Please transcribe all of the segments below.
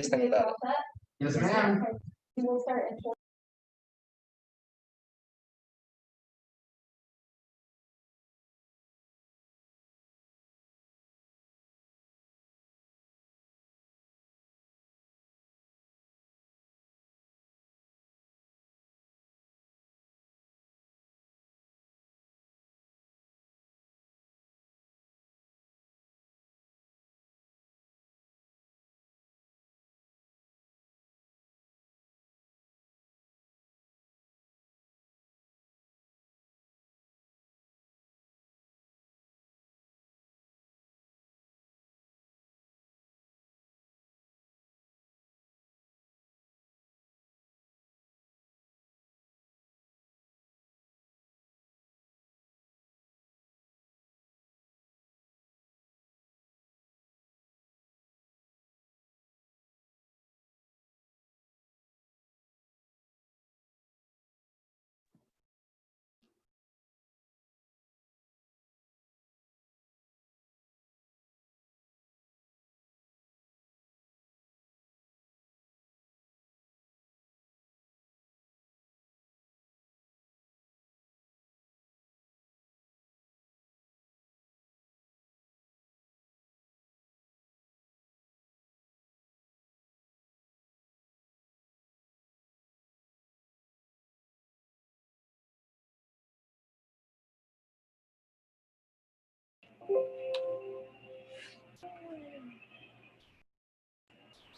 Think about it. Yes, ma'am.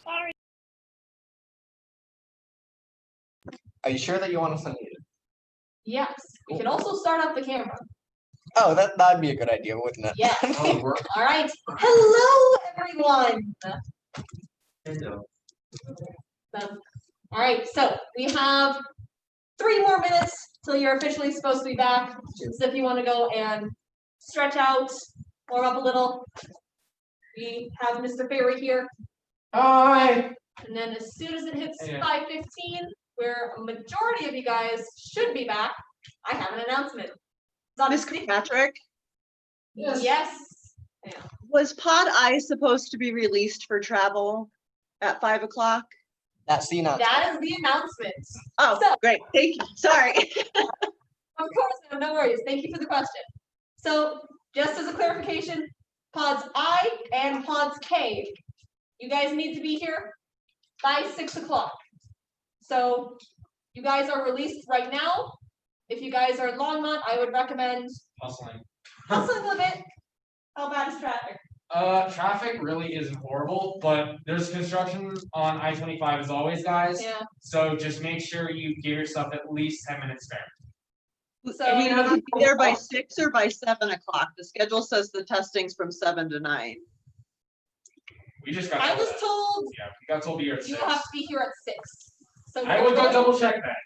Sorry. Are you sure that you want us unmuted? Yes. We can also start up the camera. Oh, that'd be a good idea, wouldn't it? Yes. Oh, work. All right. Hello, everyone. Hello. All right. So we have 3 more minutes till you're officially supposed to be back. So if you want to go and stretch out, warm up a little, we have Mr. Ferry here. Hi. And then as soon as it hits Yeah. 5:15, where a majority of you guys should be back, I have an announcement. It's on Miss the- Patrick, Yes. Yes. was Pod I supposed to be released for travel at 5 o'clock? That's the announcement. That is the announcement. Oh, So- great. Thank you. Sorry. Of course, no worries. Thank you for the question. So just as a clarification, pods I and pods K, you guys need to be here by 6 o'clock. So you guys are released right now. If you guys are in Longmont, I would recommend Hustling. hustling a bit. How bad is traffic? Traffic really isn't horrible, but there's construction on I-25 as always, guys. Yeah. So just make sure you give yourself at least 10 minutes spare. So We need to be there by 6 or by 7 o'clock. The schedule says the testing's from 7 to 9. We just got I told was that. told Yeah, we got told to be here at you 6. will have to be here at 6. So I will go double check that.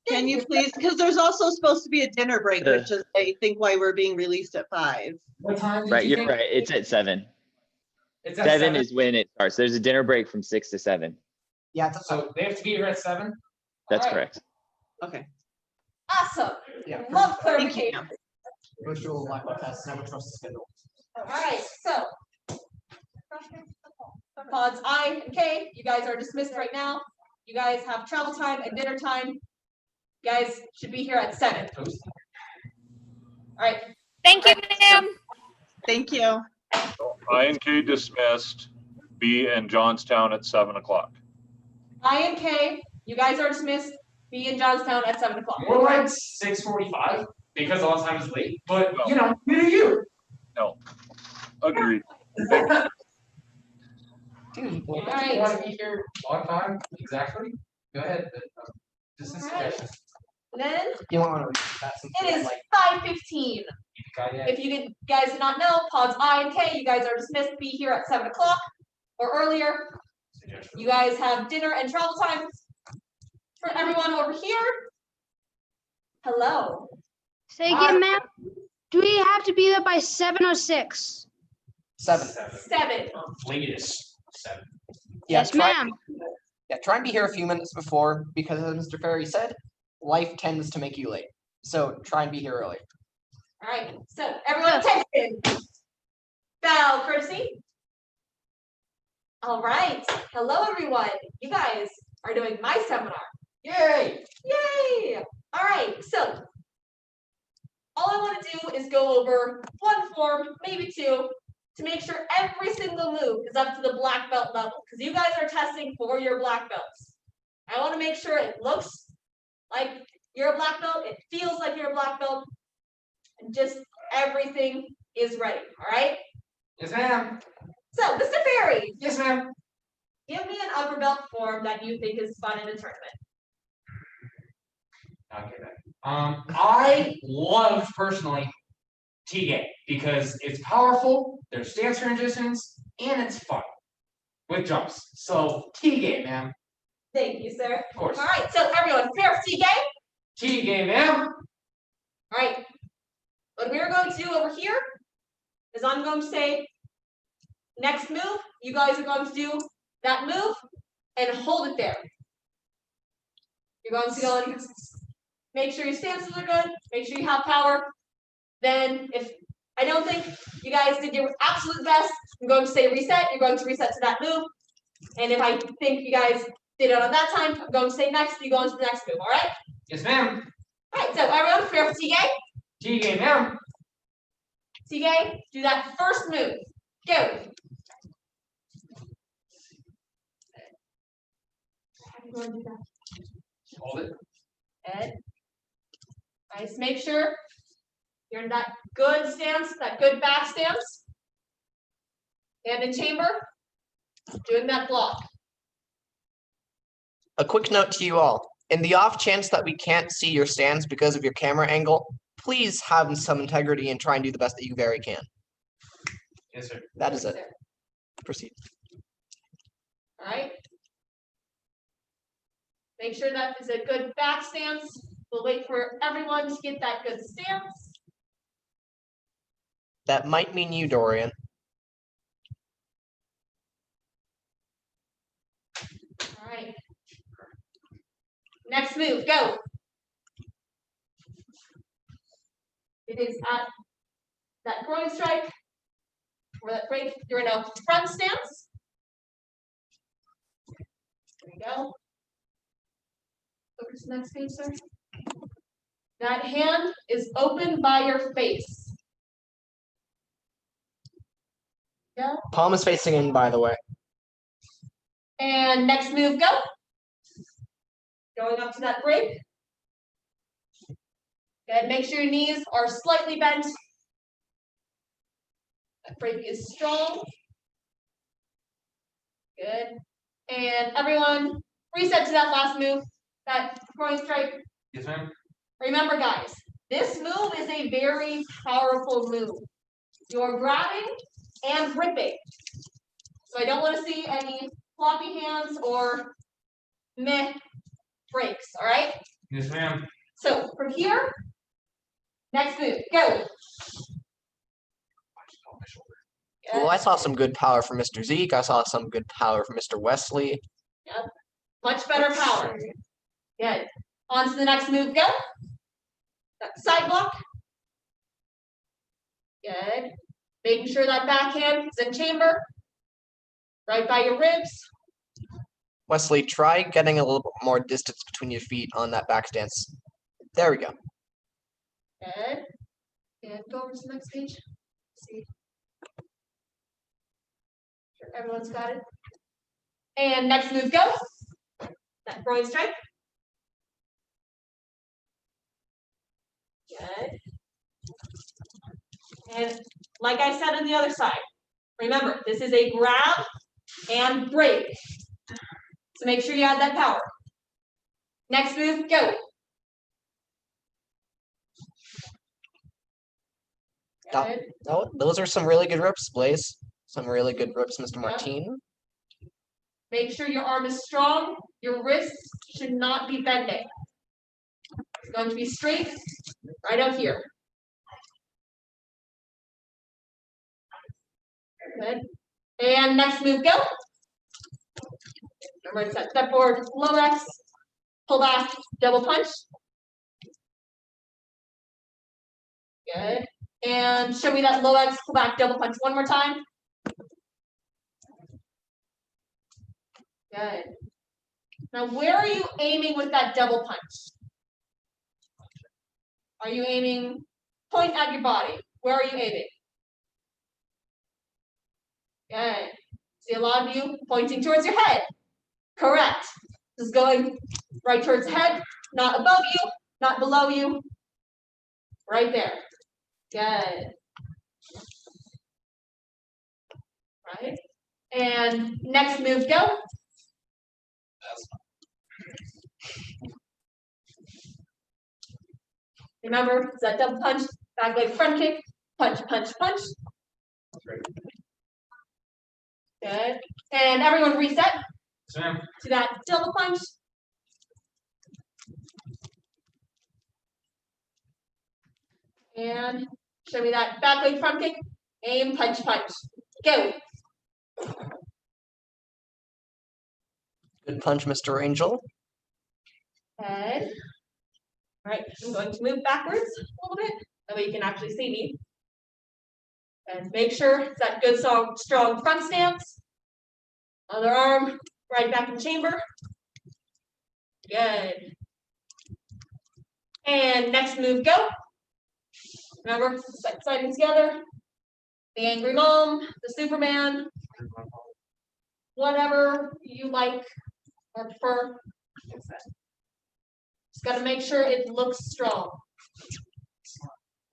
Can you please, because there's also supposed to be a dinner break, which is, I think, why we're being released at 5. What time did Right, you you're think? right. It's at 7. It's at 7 is when it starts. There's a dinner break from 6 to 7. Yeah, So they have to be here at 7? That's Alright. correct. Okay. Awesome. yeah. Love Thank you. clarification. Virtual live podcast, never trust the schedule. All right, so pods I and K, you guys are dismissed right now. You guys have travel time and dinner time. You guys should be here at 7. All right. Thank you, ma'am. Thank you. I and K dismissed, B and Johnstown at 7 o'clock. I and K, you guys are dismissed. Be in Johnstown at 7 o'clock. More like 6:45 because a lot of times late, but you know, you do you. No, agreed. Dude, Well, All right. you want to be here on time? Exactly. Go ahead. Just a All right. suggestion. Then you don't want to read that since it we're is like 5:15. Kayak. If you guys did not know, pods I and K, you guys are dismissed. Be here at 7 o'clock or earlier. Suggestion. You guys have dinner and travel time. For everyone over here. Hello. Say again, ma'am. Do we have to be there by 7 or 6? 7. 7. Latest 7. Yeah, Yes, try, ma'am. yeah, try and be here a few minutes before because as Mr. Ferry said, life tends to make you late. So try and be here early. All right. So everyone attention. Bow courtesy. All right. Hello, everyone. You guys are doing my seminar. Yay! Yay! All right. So all I want to do is go over one form, maybe two, to make sure every single move is up to the black belt level, because you guys are testing for your black belts. I want to make sure it looks like you're a black belt, it feels like you're a black belt, and just everything is ready. All right. Yes, ma'am. So, Mr. Ferry, Yes, ma'am. give me an upper belt form that you think is fun in a tournament. Okay. I loved personally T-game because it's powerful, there's stance transitions, and it's fun with jumps. So T-game, ma'am. Thank you, sir. Of course. All right, so everyone, prepare for T-game. T-game, ma'am. All right. What we're going to do over here is I'm going to say next move. You guys are going to do that move and hold it there. You're going to go and make sure your stances are good. Make sure you have power. Then, if I don't think you guys did your absolute best, I'm going to say reset. You're going to reset to that move. And if I think you guys did it on that time, I'm going to say next. You go on to the next move. All right? Yes, ma'am. All right. So everyone, prepare for T-game. T-game, ma'am. T-game, do that first move. Go. Hold it. Ed. Nice. Make sure you're in that good stance, that good back stance. And in chamber, doing that block. A quick note to you all. In the off chance that we can't see your stance because of your camera angle, please have some integrity and try and do the best that you very can. Yes, sir. That is it. Proceed. All right. Make sure that is a good back stance. We'll wait for everyone to get that good stance. That might mean you, Dorian. All right. Next move, go. It is at that groin strike or that break. You're in a front stance. There we go. Over to the next page, sir. That hand is open by your face. Go. Palm is facing in, by the way. And next move, go. Going up to that break. Good. Make sure your knees are slightly bent. That break is strong. Good. And everyone, reset to that last move, that groin strike. Yes, ma'am. Remember, guys, this move is a very powerful move. You're grabbing and gripping. So I don't want to see any floppy hands or meh breaks, all right? Yes, ma'am. So from here, next move, go. Well, I saw some good power from Mr. Zeke. I saw some good power from Mr. Wesley. Much better power. Good. On to the next move, go. That side block. Good. Making sure that backhand is in chamber. Right by your ribs. Wesley, try getting a little bit more distance between your feet on that back stance. There we go. Good. And go over to the next page. See. Sure everyone's got it. And next move, go. That groin strike. Good. And like I said on the other side, remember, this is a grab and break. So make sure you add that power. Next move, go. Good. Oh, those are some really good rips, Blaze. Some really good rips, Mr. Martin. Make sure your arm is strong. Your wrists should not be bending. It's going to be straight right out here. Good. And next move, go. Remember, it's that step forward, low X, pull back, double punch. Good. And show me that low X, pull back, double punch one more time. Good. Now, where are you aiming with that double punch? Are you aiming point at your body? Where are you aiming? Good. See a lot of you pointing towards your head. Correct. This is going right towards the head, not above you, not below you. Right there. Good. Right. And next move, go. Remember, it's that double punch, back leg front kick, punch, punch, punch. Good. And everyone reset Sam. to that double punch. And show me that back leg front kick. Aim, punch, punch. Go. Good punch, Mr. Angel. Good. All right, I'm going to move backwards a little bit. That way you can actually see me. And make sure it's that good, strong front stance. Other arm right back in chamber. Good. And next move, go. Remember, sliding together. The angry mom, the Superman, whatever you like or prefer. Just got to make sure it looks strong.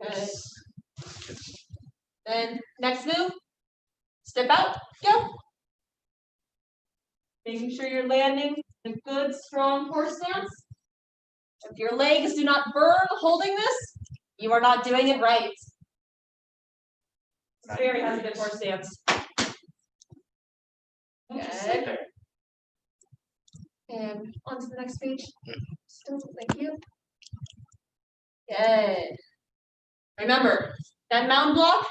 Good. Then next move, step out, go. Making sure you're landing in a good, strong horse stance. If your legs do not burn holding this, you are not doing it right. Barry has a good horse stance. Good. And on to the next page. Still, thank you. Good. Remember, that mound block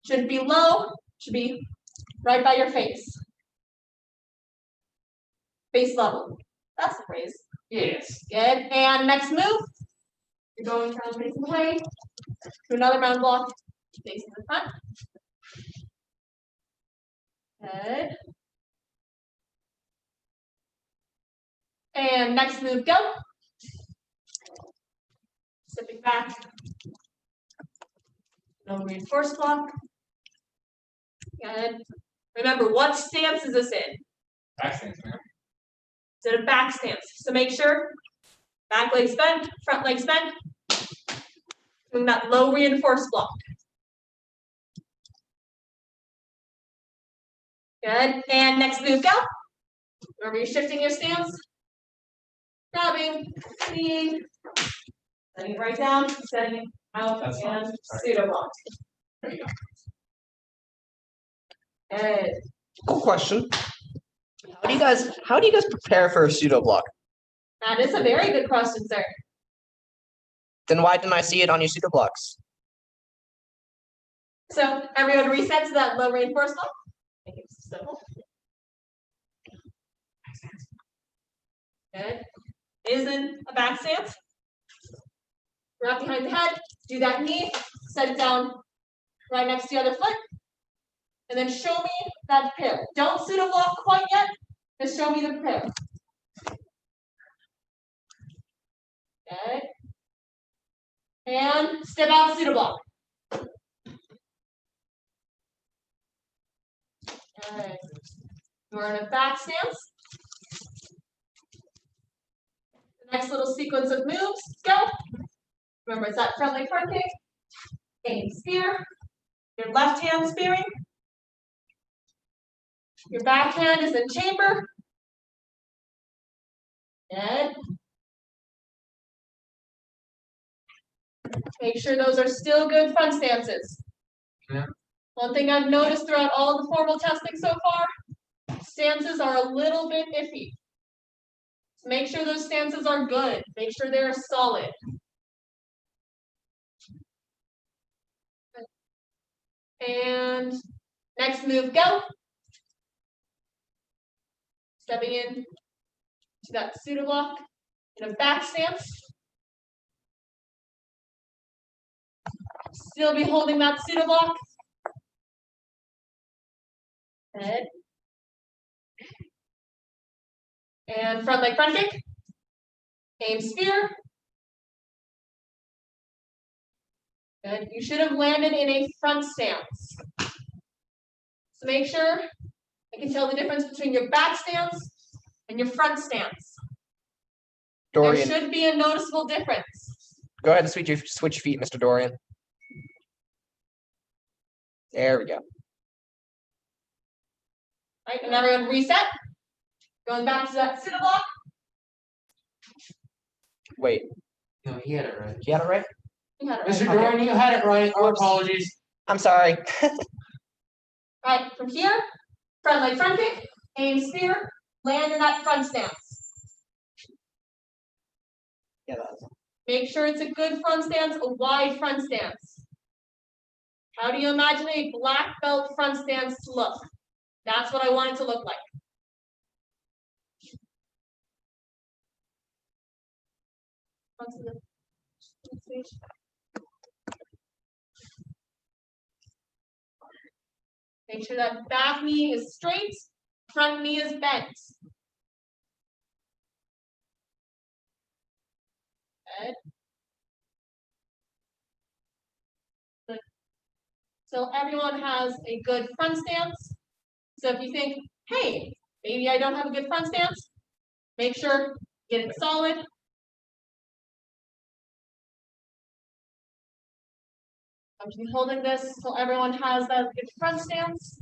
should be low, should be right by your face. Face level. That's the phrase. Yes. Good. And next move, you're going from facing away to another mound block, facing the front. Good. And next move, go. Stepping back. No reinforced block. Good. Remember, what stance is this in? Excellent, man. It's in a back stance. So make sure back leg's bent, front leg's bent. Doing that low reinforced block. Good. And next move, go. Remember, you're shifting your stance. Grabbing, kneeing, setting it right down, setting it out, That's and fine. pseudo block. There you go. Good. Cool question. How do you guys prepare for a pseudo block? That is a very good question, sir. Then why didn't I see it on your pseudo blocks? So everyone reset to that low reinforced block. Make it simple. Good. Is in a back stance. Wrap behind the head. Do that knee. Set it down right next to the other foot. And then show me that pair. Don't pseudo block quite yet. Just show me the pair. Okay. And step out pseudo block. Okay. You're in a back stance. The next little sequence of moves, go. Remember, it's that front leg front kick. Aim spear. Your left hand spearing. Your back hand is in chamber. Good. Make sure those are still good front stances. Yeah. One thing I've noticed throughout all the formal testing so far, stances are a little bit iffy. So make sure those stances are good. Make sure they're solid. And next move, go. Stepping in to that pseudo block in a back stance. Still be holding that pseudo block. Head. And front leg front kick. Aim spear. Good. You should have landed in a front stance. So make sure I can tell the difference between your back stance and your front stance. Dorian, There should be a noticeable difference. go ahead and switch feet, Mr. Dorian. There we go. Right, and everyone reset. Going back to that sit block. Wait, No, he had it right. you had it right? You had it Mr. right. Dorian, you had it right. Our Oops. apologies. I'm sorry. Right, from here, front leg front kick, aim spear, land in that front stance. Yeah, that was- Make sure it's a good front stance, a wide front stance. How do you imagine a black belt front stance to look? That's what I want it to look like. Onto the stage. Make sure that back knee is straight, front knee is bent. Good. Good. So everyone has a good front stance. So if you think, hey, maybe I don't have a good front stance, make sure get it solid. I'm just holding this so everyone has that good front stance.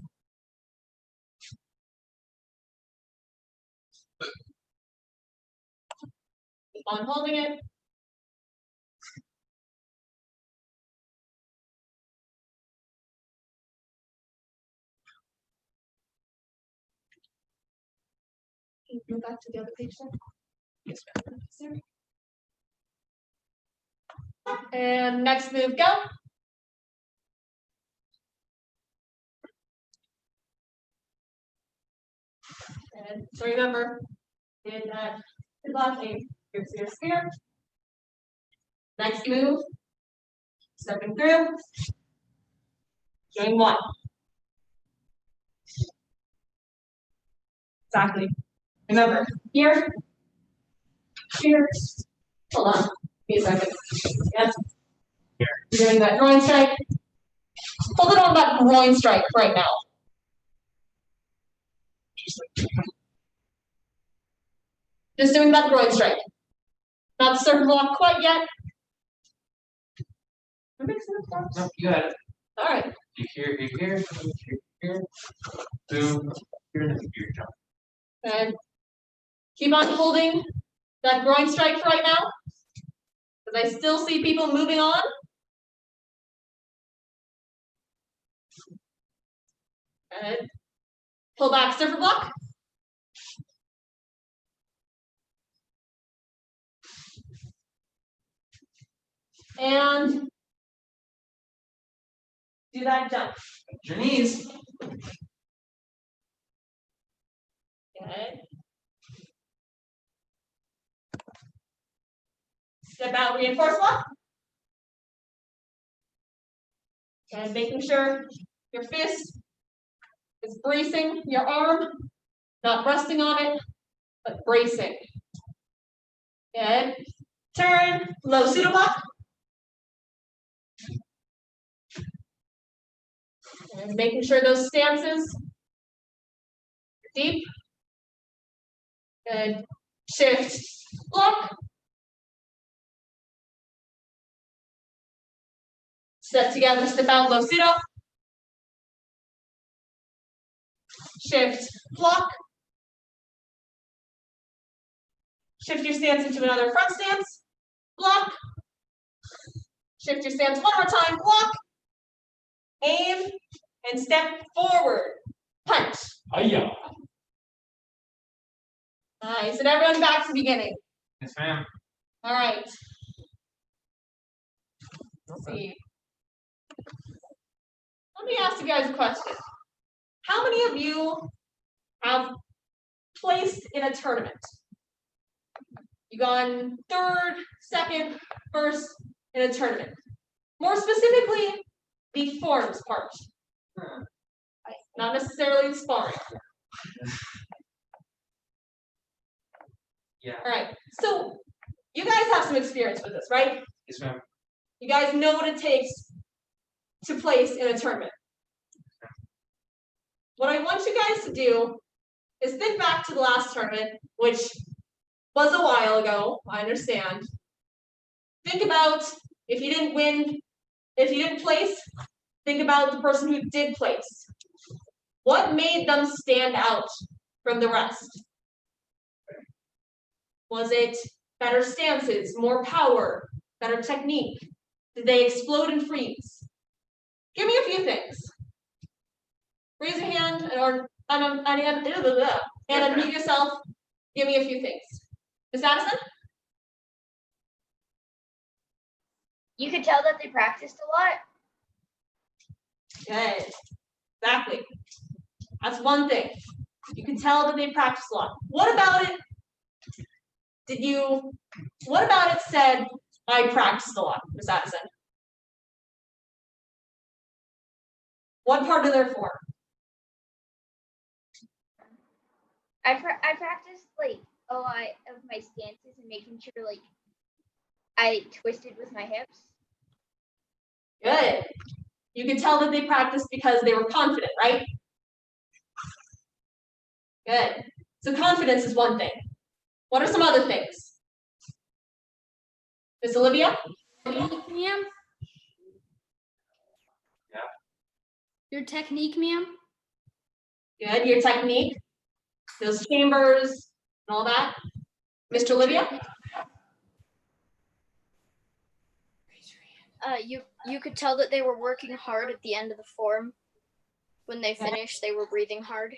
Keep on holding it. Can you go back to the other page then? Yes, Sorry. And next move, go. And so remember, in that block aim, here's your spear. Next move, stepping through, doing one. Exactly. Remember, here, hold on, give me a second. Yes. You're doing that groin strike. Hold it on that groin strike right now. Just doing that groin strike. Not the circle block quite yet. No, you had it. All right. You're here. Boom. Here, and here, jump. And keep on holding that groin strike for right now. Because I still see people moving on. And pull back surfer block. And do that jump. Your knees. Good. Step out, reinforce block. And making sure your fist is bracing your arm, not resting on it, but bracing. Good. Turn, low pseudo block. And making sure those stances are deep. Good. Shift, block. Step together, step out, low pseudo. Shift, block. Shift your stance into another front stance, block. Shift your stance one more time, block. Aim, and step forward, punch. Hiya. Nice, and everyone back to the beginning. Yes, ma'am. All right. Let's see. Let me ask you guys a question. How many of you have placed in a tournament? You gone third, second, first in a tournament. More specifically, the forms part. Not necessarily the sparring. All right, so you guys have some experience with this, right? Yes, ma'am. You guys know what it takes to place in a tournament. What I want you guys to do is think back to the last tournament, which was a while ago, I understand. Think about if you didn't win, if you didn't place, think about the person who did place. What made them stand out from the rest? Was it better stances, more power, better technique? Did they explode and freeze? Give me a few things. Raise your hand or and unmute yourself. Give me a few things. Miss Addison? You could tell that they practiced a lot. Good. Exactly. That's one thing. You can tell that they practiced a lot. What about it? What about it said, I practiced a lot, Miss Addison? What part of their form? I practiced like a lot of my stances and making sure like I twisted with my hips. Good. You can tell that they practiced because they were confident, right? Good. So confidence is one thing. What are some other things? Miss Olivia? Technique, ma'am? Yeah. Your technique, ma'am? Good. Your technique, those chambers, and all that. Mr. Olivia? You could tell that they were working hard at the end of the form. When they finished, they were breathing hard.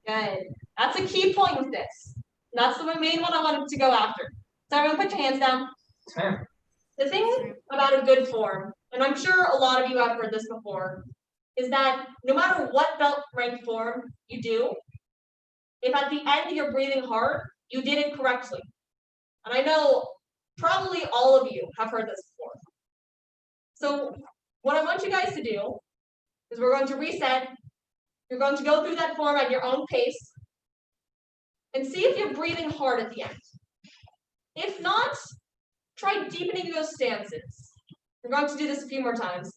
Good. That's a key point with this. And that's the main one I wanted to go after. So everyone put your hands down. Yes, ma'am. The thing about a good form, and I'm sure a lot of you have heard this before, is that no matter what belt rank form you do, if at the end you're breathing hard, you did it correctly. And I know probably all of you have heard this before. So what I want you guys to do is we're going to reset. You're going to go through that form at your own pace and see if you're breathing hard at the end. If not, try deepening those stances. We're going to do this a few more times.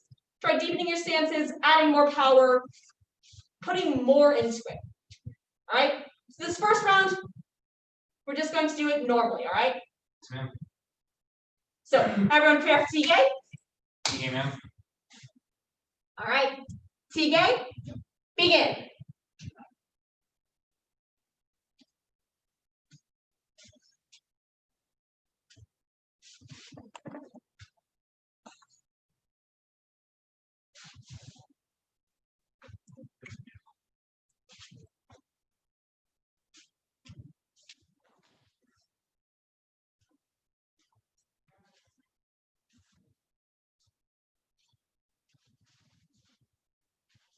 Try deepening your stances, adding more power, putting more into it. All right? So this first round, we're just going to do it normally, all right? Yes, ma'am. So everyone prepare for TK? TK, ma'am. All right. TK, begin.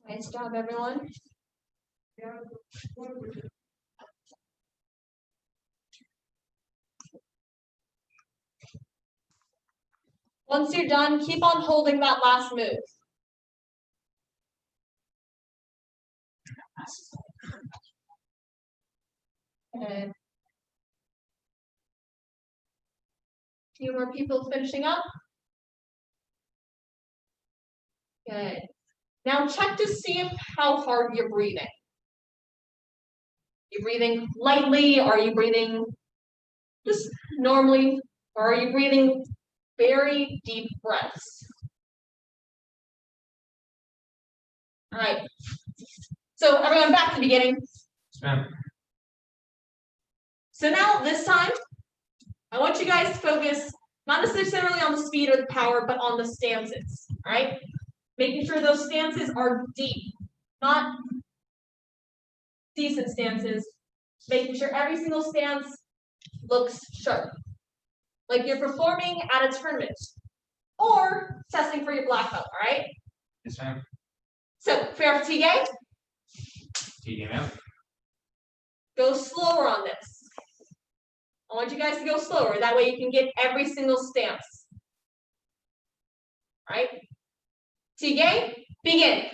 Nice job, everyone. Once you're done, keep on holding that last move. Good. Few more people finishing up. Good. Now check to see how hard you're breathing. You breathing lightly? Are you breathing just normally? Or are you breathing very deep breaths? All right. So everyone back to the beginning. Yes, ma'am. So now this time, I want you guys to focus not necessarily on the speed or the power, but on the stances. All right? Making sure those stances are deep, not decent stances. Making sure every single stance looks sharp. Like you're performing at a tournament or testing for your black belt, all right? Yes, ma'am. So, fair for TK, TK, ma'am. go slower on this. I want you guys to go slower. That way you can get every single stance. All right? TK, begin.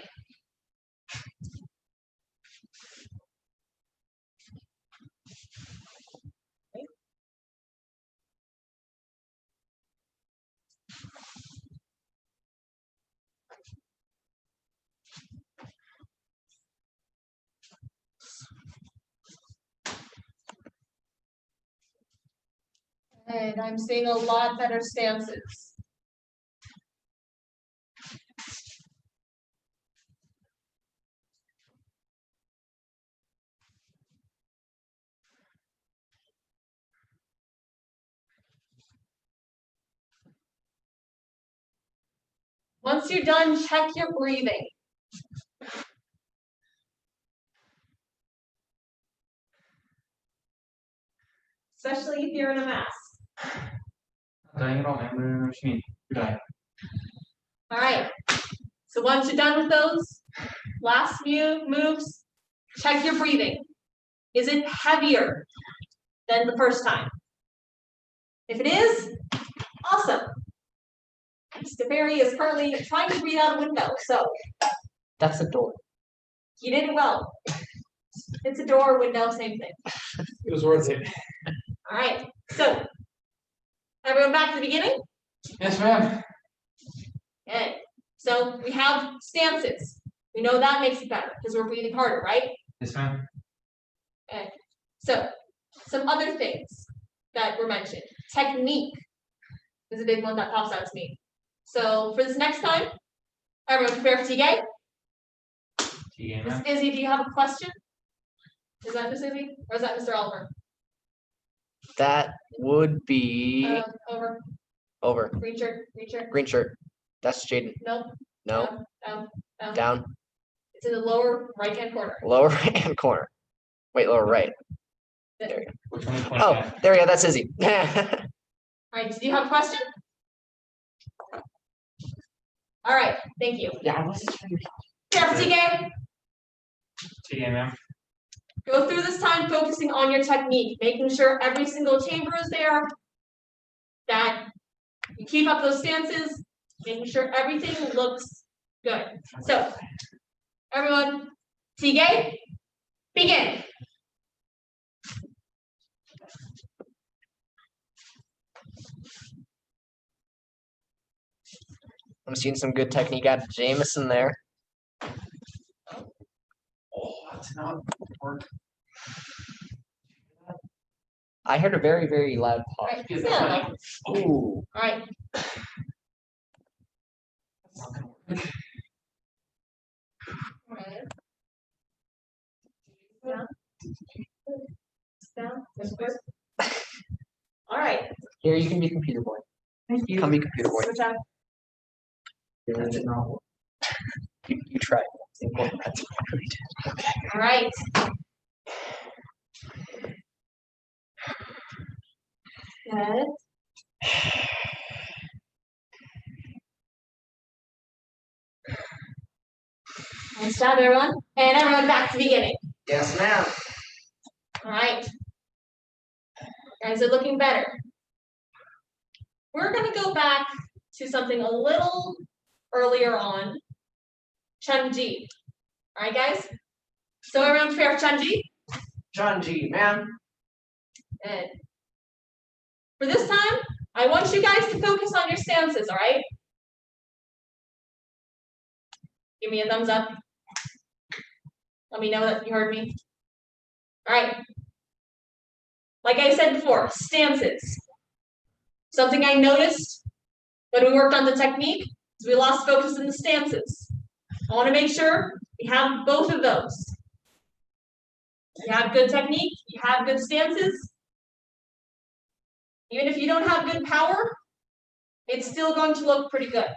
And I'm seeing a lot better stances. Once you're done, check your breathing. Especially if you're in a mask. Dying at all, man. What do you mean? You're dying. All right. So once you're done with those last few moves, check your breathing. Is it heavier than the first time? If it is, awesome. Mr. Barry is currently trying to breathe out a window, so That's a door. you did it well. It's a door, window, same thing. It was worth it. All right, so everyone back to the beginning? Yes, ma'am. Okay, so we have stances. We know that makes it better because we're breathing harder, right? Yes, ma'am. Okay, so some other things that were mentioned. Technique is a big one that pops out to me. So for this next time, everyone prepare for TK. TK, Miss ma'am. Izzy, do you have a question? Is that Miss Izzy or is that Mr. Oliver? That would be Over, over. green shirt, green shirt. Green shirt. That's Jaden. Nope. No, Down. down. It's in the lower right-hand corner. Lower right hand corner. Wait, lower right. Which one is pointing Oh, at? there we go. That's Izzy. All right, do you have a question? All right, thank you. Yeah, I wasn't sure. Prepare for TK. TK, ma'am. Go through this time focusing on your technique, making sure every single chamber is there, that you keep up those stances, making sure everything looks good. So, everyone, TK, begin. I'm seeing some good technique out of Jameson there. Oh, that's not work. I heard a very, very loud All pop. right, yeah. Ooh. All right. That's not gonna work. All right. Down. Down. All right. Here, you can be computer boy. Thank Come be computer boy. Switch out. That did not work. You try. That's what we did. All right. Good. Nice job, everyone. And everyone back to the beginning. Yes, ma'am. All right. Guys are looking better. We're going to go back to something a little earlier on. Chunji. All right, guys? So everyone prepare for Chunji? Chunji, ma'am. And for this time, I want you guys to focus on your stances, all right? Give me a thumbs up. Let me know that you heard me. All right. Like I said before, stances. Something I noticed when we worked on the technique is we lost focus in the stances. I want to make sure we have both of those. You have good technique, you have good stances. Even if you don't have good power, it's still going to look pretty good.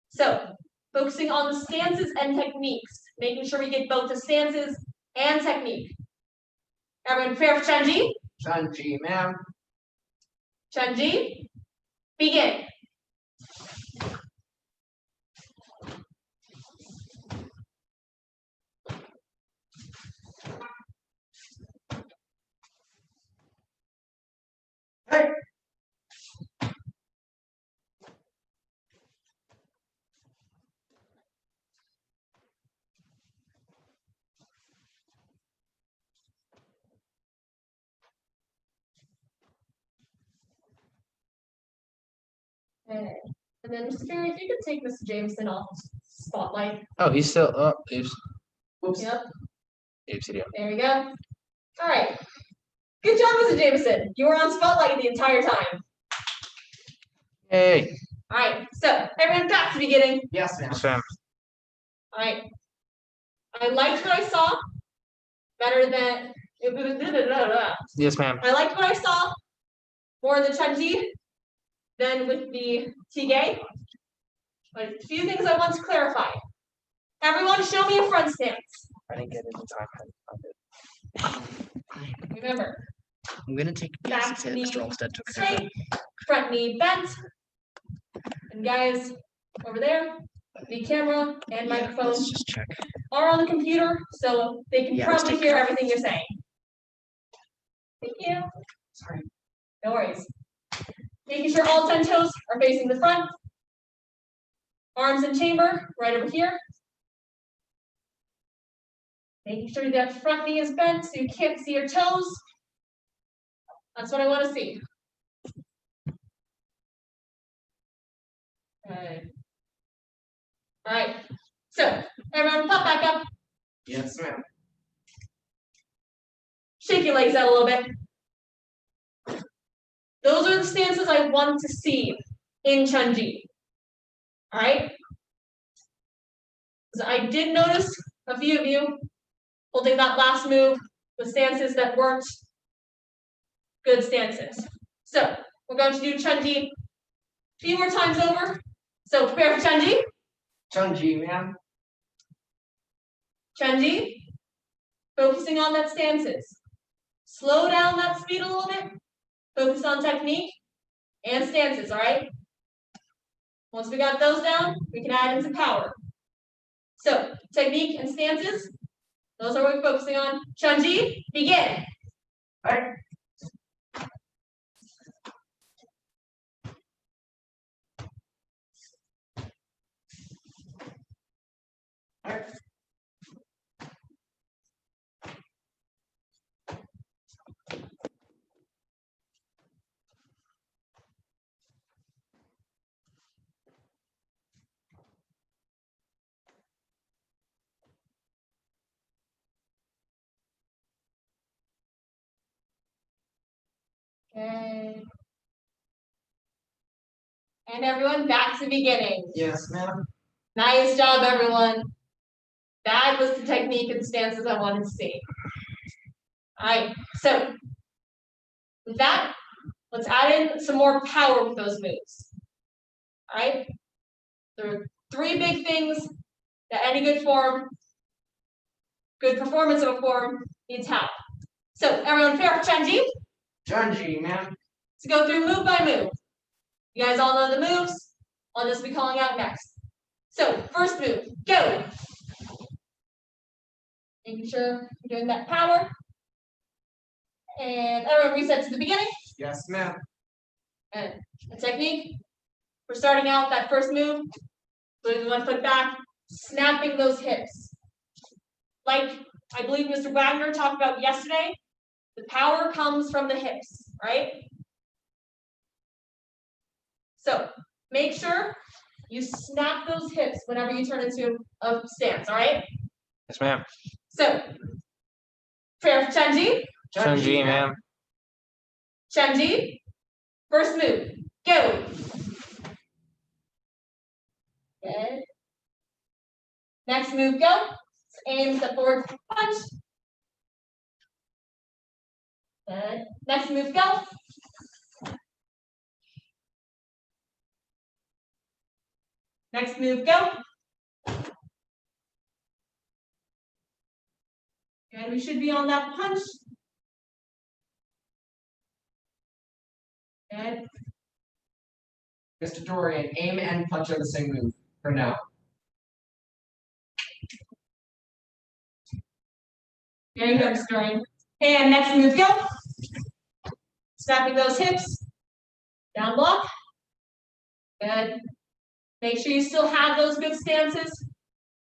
So, focusing on the stances and techniques, making sure we get both the stances and technique. Everyone prepare for Chunji? Chunji, ma'am. Chunji, begin. Hey. Okay. And then Mr. Barry, if you could take Mr. Jameson off spotlight. Oh, he's still up. Oops. Yep, Oops, idiot. there we go. All right. Good job, Mr. Jameson. You were on spotlight the entire time. Yay. All right, so everyone back to the beginning. Yes, ma'am. Yes, ma'am. All right. I liked what I saw better than. Yes, ma'am. I liked what I saw more in the Chunji than with the Tige. But a few things I want to clarify. Everyone, show me a front stance. I didn't get it in time. Remember, I'm gonna take a back hit. Mr. knee Olmsted took a straight, front knee bent. And guys, over there, the camera and microphone Let's just check. are on the computer, so they can Yeah, let's probably take hear care. everything you're saying. Thank you. Sorry. No worries. Making sure all 10 toes are facing the front. Arms in chamber, right over here. Making sure that front knee is bent so you can't see your toes. That's what I want to see. Okay. All right. So everyone pop back up. Yes, ma'am. Shake your legs out a little bit. Those are the stances I want to see in Chunji. All right. So I did notice a few of you holding that last move with stances that weren't good stances. So we're going to do Chunji a few more times over. So prepare for Chunji. Chunji, ma'am. Chunji. Focusing on that stances. Slow down that speed a little bit. Focus on technique and stances, all right? Once we got those down, we can add in some power. So, technique and stances, those are what we're focusing on. Chunji, begin. All right. Okay. And everyone, back to beginning. Yes, ma'am. Nice job, everyone. That was the technique and stances I wanted to see. All right, so with that, let's add in some more power with those moves. All right, there are three big things that any good performance of a form needs help. So everyone, fair for Chunji Chunji, ma'am. to go through move by move. You guys all know the moves. I'll just be calling out next. So first move, go. Making sure you're doing that power. And everyone reset to the beginning. Yes, ma'am. And the technique. We're starting out that first move. Putting one foot back, snapping those hips. Like I believe Mr. Wagner talked about yesterday, the power comes from the hips, right? So make sure you snap those hips whenever you turn into a stance, all right? Yes, ma'am. So, prayer for Chunji. Chunji, ma'am. Chunji, first move, go. Good. Next move, go. Aim the forward punch. Good. Next move, go. Next move, go. And we should be on that punch. Good. Mr. Dorian, aim and punch are the same move for now. There you go, Mr. Dorian. And next move, go. Snapping those hips. Down block. Good. Make sure you still have those good stances.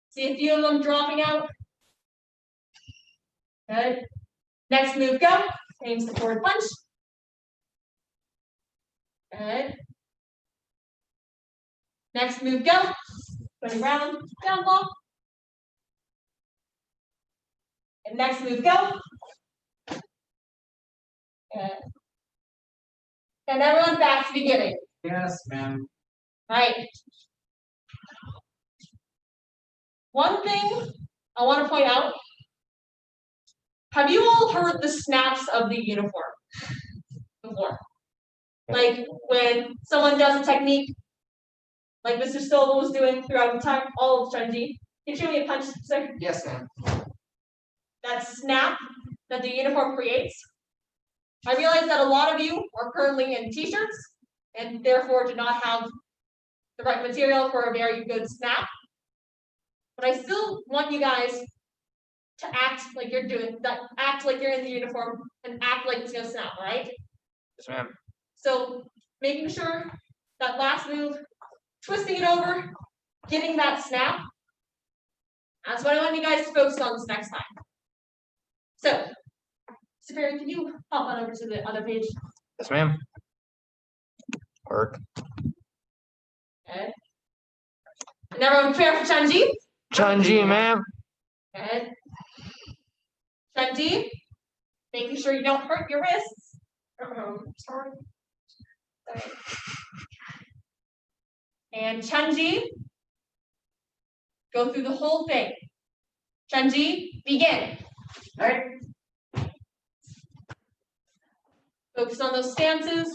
See a few of them dropping out. Good. Next move, go. Aims the forward punch. Good. Next move, go. Going around, down block. And next move, go. And everyone back to the beginning. Yes, ma'am. Right. One thing I want to point out. Have you all heard the snaps of the uniform before? Like when someone does a technique, like Mr. Silva was doing throughout the time, all of strategy. Can you show me a punch, sir? Yes, ma'am. That snap that the uniform creates. I realize that a lot of you are currently in t-shirts and therefore do not have the right material for a very good snap. But I still want you guys to act like you're doing that, act like you're in the uniform and act like it's gonna snap, all right? Yes, ma'am. So making sure that last move, twisting it over, getting that snap. That's what I want you guys to focus on this next time. So, Superior, can you hop on over to the other page? Yes, ma'am. Work. Okay. And everyone prepare for Chanji. Chanji, ma'am. Okay. Chanji, making sure you don't hurt your wrists. Sorry. Sorry. And Chanji, go through the whole thing. Chanji, begin. All right. Focus on those stances.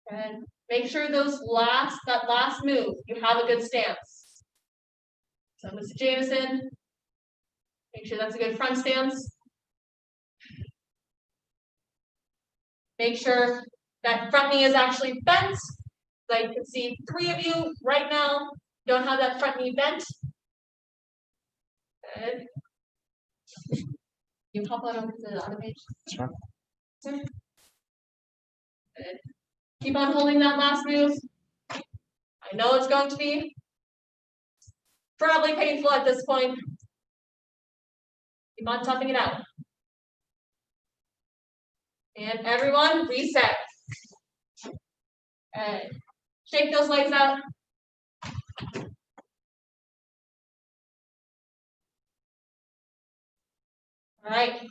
And make sure that last move, you have a good stance. So Mr. Jameson, make sure that's a good front stance. Make sure that front knee is actually bent. So I can see 3 of you right now don't have that front knee bent. Good. You hop on over to the other page. Sure. Good. Keep on holding that last move. I know it's going to be probably painful at this point. Keep on toughing it out. And everyone, reset. And shake those legs out. All right.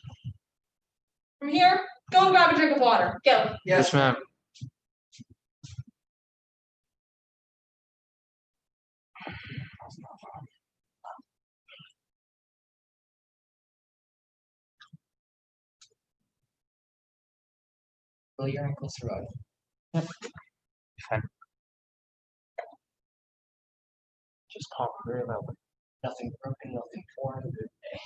From here, go and grab a drink of water. Go. Yes, ma'am. Will your ankle survive? Fine. Just calm very loudly. Nothing broken, nothing torn. Good day.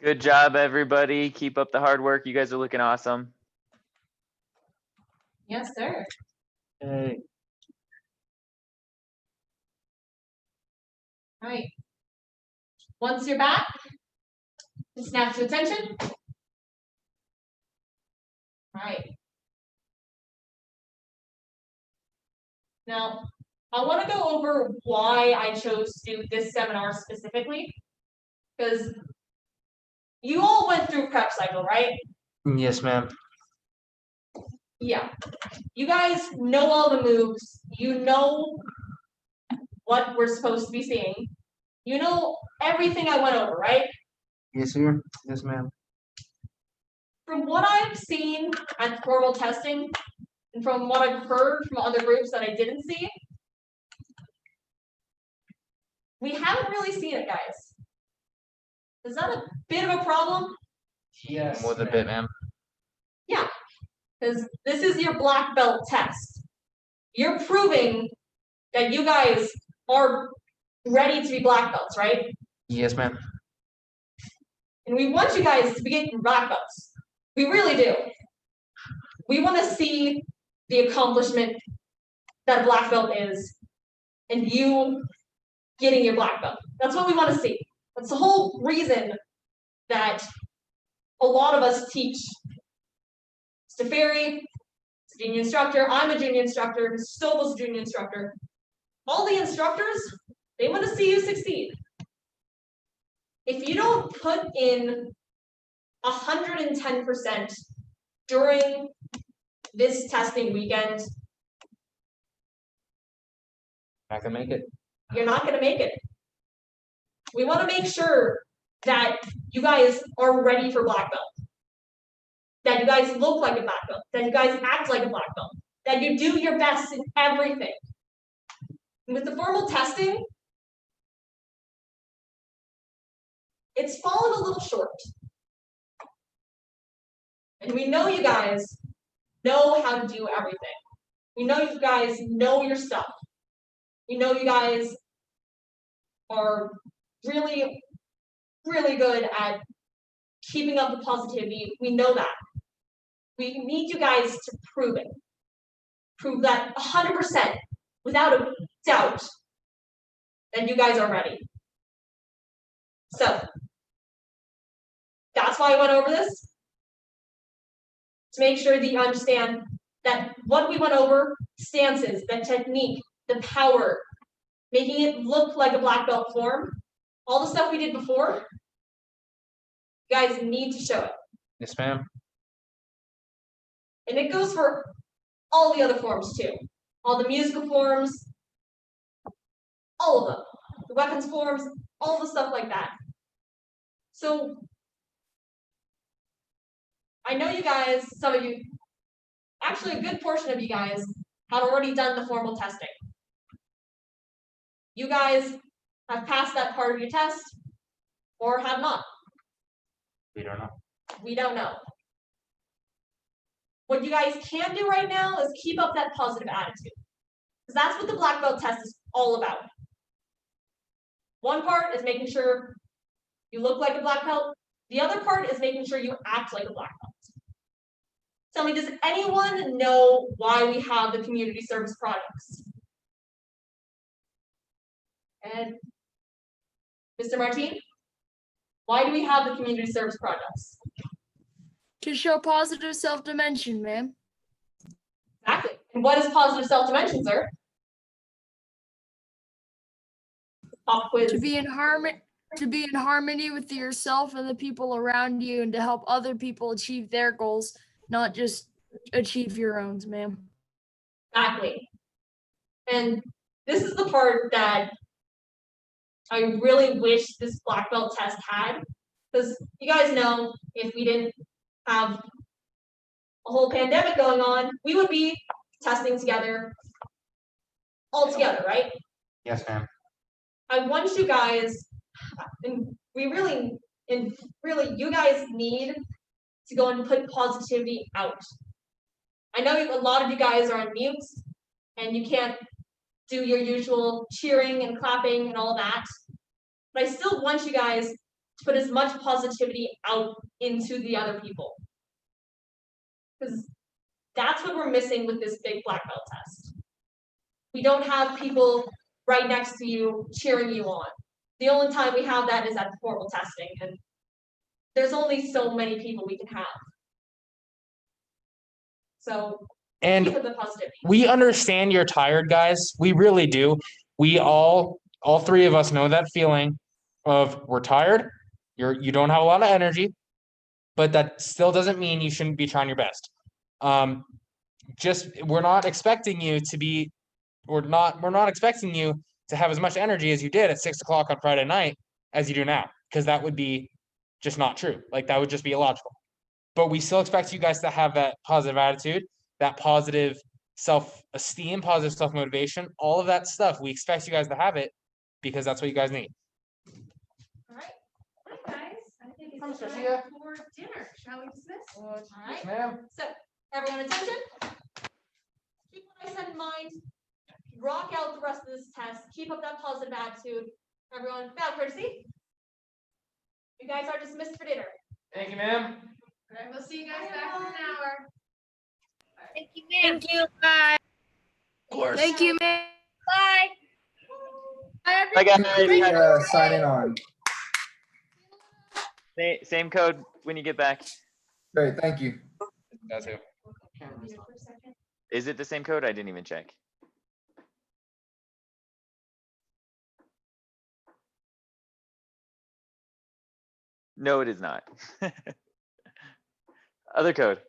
Good job, everybody. Keep up the hard work. You guys are looking awesome. Yes, sir. Hey. All right. Once you're back, snap to attention. All right. Now, I want to go over why I chose to do this seminar specifically, because you all went through prep cycle, right? Yes, ma'am. Yeah. You guys know all the moves. You know what we're supposed to be seeing. You know everything I went over, right? Yes, sir. Yes, ma'am. From what I've seen at formal testing, and from what I've heard from other groups that I didn't see, we haven't really seen it, guys. Is that a bit of a problem? Yes. More than a bit, ma'am. Yeah, because this is your black belt test. You're proving that you guys are ready to be black belts, right? Yes, ma'am. And we want you guys to be getting black belts. We really do. We want to see the accomplishment that a black belt is, and you getting your black belt. That's what we want to see. That's the whole reason that a lot of us teach Steferi, junior instructor, I'm a junior instructor, Mr. Stovall's a junior instructor. All the instructors, they want to see you succeed. If you don't put in 110% during this testing weekend, Not gonna make it. you're not going to make it. We want to make sure that you guys are ready for black belt. That you guys look like a black belt. That you guys act like a black belt. That you do your best in everything. And with the formal testing, it's fallen a little short. And we know you guys know how to do everything. We know you guys know your stuff. We know you guys are really, really good at keeping up the positivity. We know that. We need you guys to prove it. Prove that 100%, without a doubt, that you guys are ready. So, that's why I went over this. To make sure that you understand that what we went over, stances, the technique, the power, making it look like a black belt form, all the stuff we did before, you guys need to show it. Yes, ma'am. And it goes for all the other forms too. All the musical forms, all of them. The weapons forms, all the stuff like that. So, I know you guys, some of you, actually a good portion of you guys have already done the formal testing. You guys have passed that part of your test or have not. We don't know. We don't know. What you guys can do right now is keep up that positive attitude. Because that's what the black belt test is all about. One part is making sure you look like a black belt. The other part is making sure you act like a black belt. Tell me, does anyone know why we have the community service products? And Mr. Martin, why do we have the community service products? To show positive self-dimension, ma'am. Exactly. And what is positive self-dimension, sir? Pop quiz. To be in harmony with yourself and the people around you, and to help other people achieve their goals, not just achieve your own, ma'am. Exactly. And this is the part that I really wish this black belt test had, because you guys know if we didn't have a whole pandemic going on, we would be testing together all together, right? Yes, ma'am. I want you guys, and really, you guys need to go and put positivity out. I know a lot of you guys are on mute, and you can't do your usual cheering and clapping and all that, but I still want you guys to put as much positivity out into the other people. Because that's what we're missing with this big black belt test. We don't have people right next to you cheering you on. The only time we have that is at the formal testing, and there's only so many people we can have. So And keep up the positivity. we understand you're tired, guys. We really do. We all three of us know that feeling of we're tired. You don't have a lot of energy, but that still doesn't mean you shouldn't be trying your best. We're not expecting you to have as much energy as you did at 6 o'clock on Friday night as you do now, because that would be just not true. Like, that would just be illogical. But we still expect you guys to have that positive attitude, that positive self-esteem, positive self-motivation, all of that stuff. We expect you guys to have it because that's what you guys need. All right. Hi, guys. I think Hi, it's time Sophia. for dinner. Shall we dismiss? All Yes, right. ma'am. So, everyone attention. Keep what I said in mind. Rock out the rest of this test. Keep up that positive attitude. Everyone, bow courtesy. You guys are dismissed for dinner. Thank you, ma'am. All right, we'll see you guys back in an hour. Thank you, ma'am. Thank you. Bye. Of course. Thank you, ma'am. Bye. Bye, guys. Signing on. Same code when you get back. Great, thank you. That's it. Camera for a second. Is it the same code? I didn't even check. No, it is not. Other code.